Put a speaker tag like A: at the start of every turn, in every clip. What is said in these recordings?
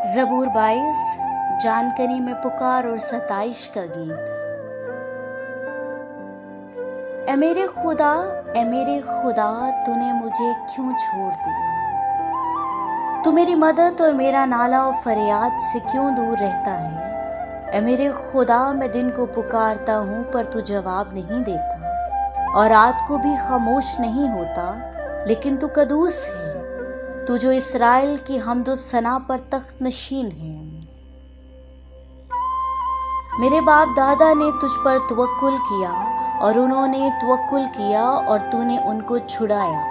A: ज़बूर 22 जानकरी में पुकार और सताइश का गीत। ए मेरे खुदा तूने मुझे क्यों छोड़ दिया? तू मेरी मदद और मेरा नाला और फरियाद से क्यों दूर रहता है? ए मेरे खुदा, मैं दिन को पुकारता हूँ पर तू जवाब नहीं देता, और रात को भी खामोश नहीं होता, लेकिन तू कदूस है, तू जो इसराइल की हमदो सना पर तख्त नशीन है। मेरे बाप दादा ने तुझ पर तवक्कुल किया और उन्होंने तवक्कुल किया और तूने उनको छुड़ाया।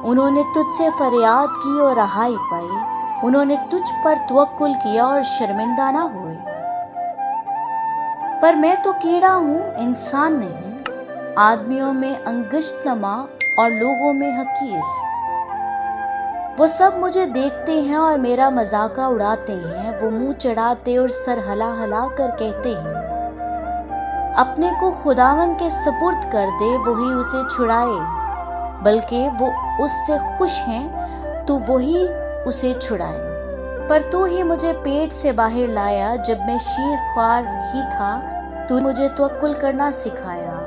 A: उन्होंने तुझसे फरियाद की और रहाई पाई। उन्होंने तुझ पर तवक्कुल किया और शर्मिंदा ना हुए। पर मैं तो कीड़ा हूँ, इंसान नहीं, आदमियों में अंगुश्तनमा और लोगों में हकीर। वो सब मुझे देखते हैं और मेरा मजाका उड़ाते हैं। वो मुंह चढ़ाते और सर हला हला कर कहते हैं, अपने को खुदावन के सुपुर्द कर दे, वही उसे छुड़ाए। बल्कि वो उससे खुश हैं, तो वही उसे छुड़ाए। पर तू ही मुझे पेट से बाहर लाया, जब मैं शीर ख्वार ही था तू मुझे तवक्कुल करना सिखाया।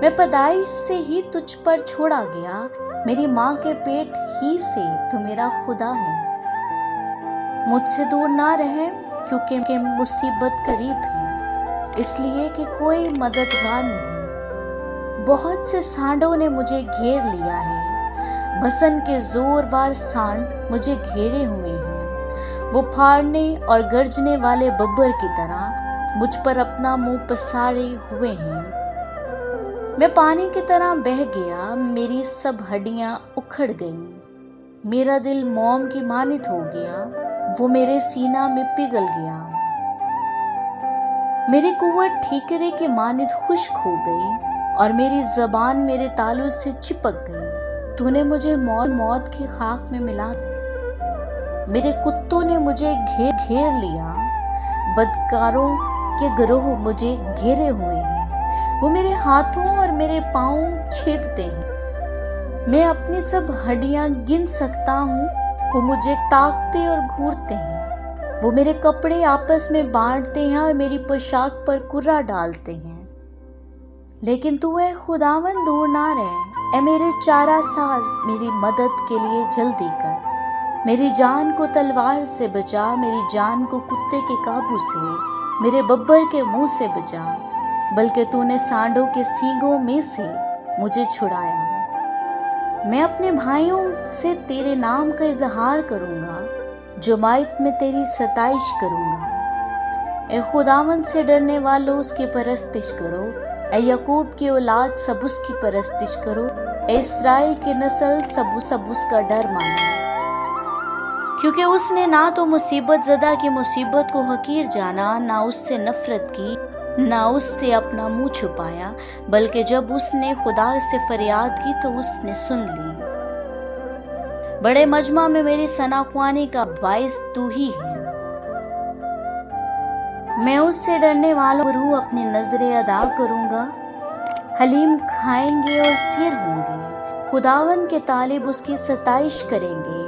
A: मैं पैदाइश से ही तुझ पर छोड़ा गया, मेरी माँ के पेट ही से तू मेरा खुदा है। मुझसे दूर ना रहे, क्योंकि मुसीबत करीब है, इसलिए कि कोई मददगार नहीं। बहुत से सांडों ने मुझे घेर लिया है, भसन के जोरवार सांड मुझे घेरे हुए हैं। वो फाड़ने और गरजने वाले बब्बर की तरह मुझ पर अपना मुंह पसारे हुए हैं। मैं पानी की तरह बह गया, मेरी सब हड्डियां उखड़ गईं। मेरा दिल मोम की मानित हो गया, वो मेरे सीना में पिघल गया। मेरी कुव्वत ठीकरे के मानित खुश्क हो गई और मेरी जबान मेरे तालू से चिपक गई। तूने मुझे मौत की खाक में मिला, मेरे कुत्तों ने मुझे घेर लिया। बदकारों के गिरोह मुझे घेरे हुए हैं, वो मेरे हाथों और मेरे पाँव छेदते हैं। मैं अपनी सब हड्डियां गिन सकता हूँ, वो मुझे ताकते और घूरते हैं। वो मेरे कपड़े आपस में बांटते हैं और मेरी पोशाक पर कुर्रा डालते हैं। लेकिन तू है खुदावन, दूर ना रहे। ए मेरे चारा साज, मेरी मदद के लिए जल्दी कर। मेरी जान को तलवार से बचा, मेरी जान को कुत्ते के काबू से, मेरे बब्बर के मुंह से बचा। बल्कि तूने सांडों के सींगों में से मुझे छुड़ाया। मैं अपने भाइयों से तेरे नाम का इजहार करूंगा, जुमाइत में तेरी सताइश करूंगा। ए खुदावन से डरने वालों, उसकी परस्तिश करो। ए यकूब की औलाद, सब उसकी परस्तिश करो। ए इस्राएल की नस्ल, सब उसका डर मानो। क्योंकि उसने ना तो मुसीबत ज़दा की मुसीबत को हकीर जाना, ना उससे नफरत की, ना उससे अपना मुंह छुपाया। बल्कि जब उसने खुदा से फरियाद की तो उसने सुन ली। बड़े मजमा में मेरी सनाख्वानी का बाइस तू ही है। मैं उससे डरने वालों पर रूह अपनी नजरें अदा करूंगा। हलीम खाएंगे और सिर होंगे, खुदावन के तालिब उसकी सताइश करेंगे।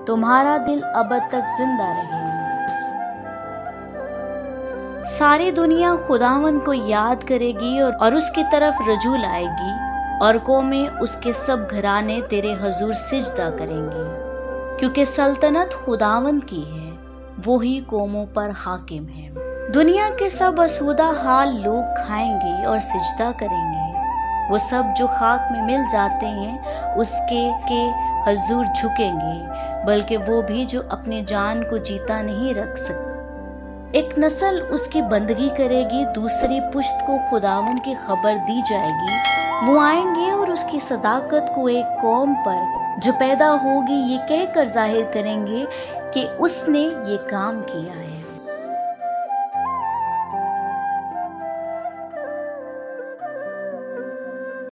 A: तुम्हारा दिल अबद तक जिंदा रहेगा। सारी दुनिया खुदावन को याद करेगी और उसकी तरफ रजू लाएगी, और कौमें उसके सब घराने तेरे हजूर सिजदा करेंगे। क्योंकि सल्तनत खुदावन की है, वो ही कौमों पर हाकिम है। दुनिया के सब असूदा हाल लोग खाएंगे और सिजदा करेंगे। वो सब जो खाक में मिल जाते हैं उसके हजूर झुकेंगे, बल्कि वो भी जो अपनी जान को जीता नहीं रख सकते। एक नस्ल उसकी बंदगी करेगी, दूसरी पुश्त को खुदावन की खबर दी जाएगी। वो आएंगे और उसकी सदाकत को एक कौम पर जो पैदा होगी ये कहकर जाहिर करेंगे कि उसने ये काम किया है।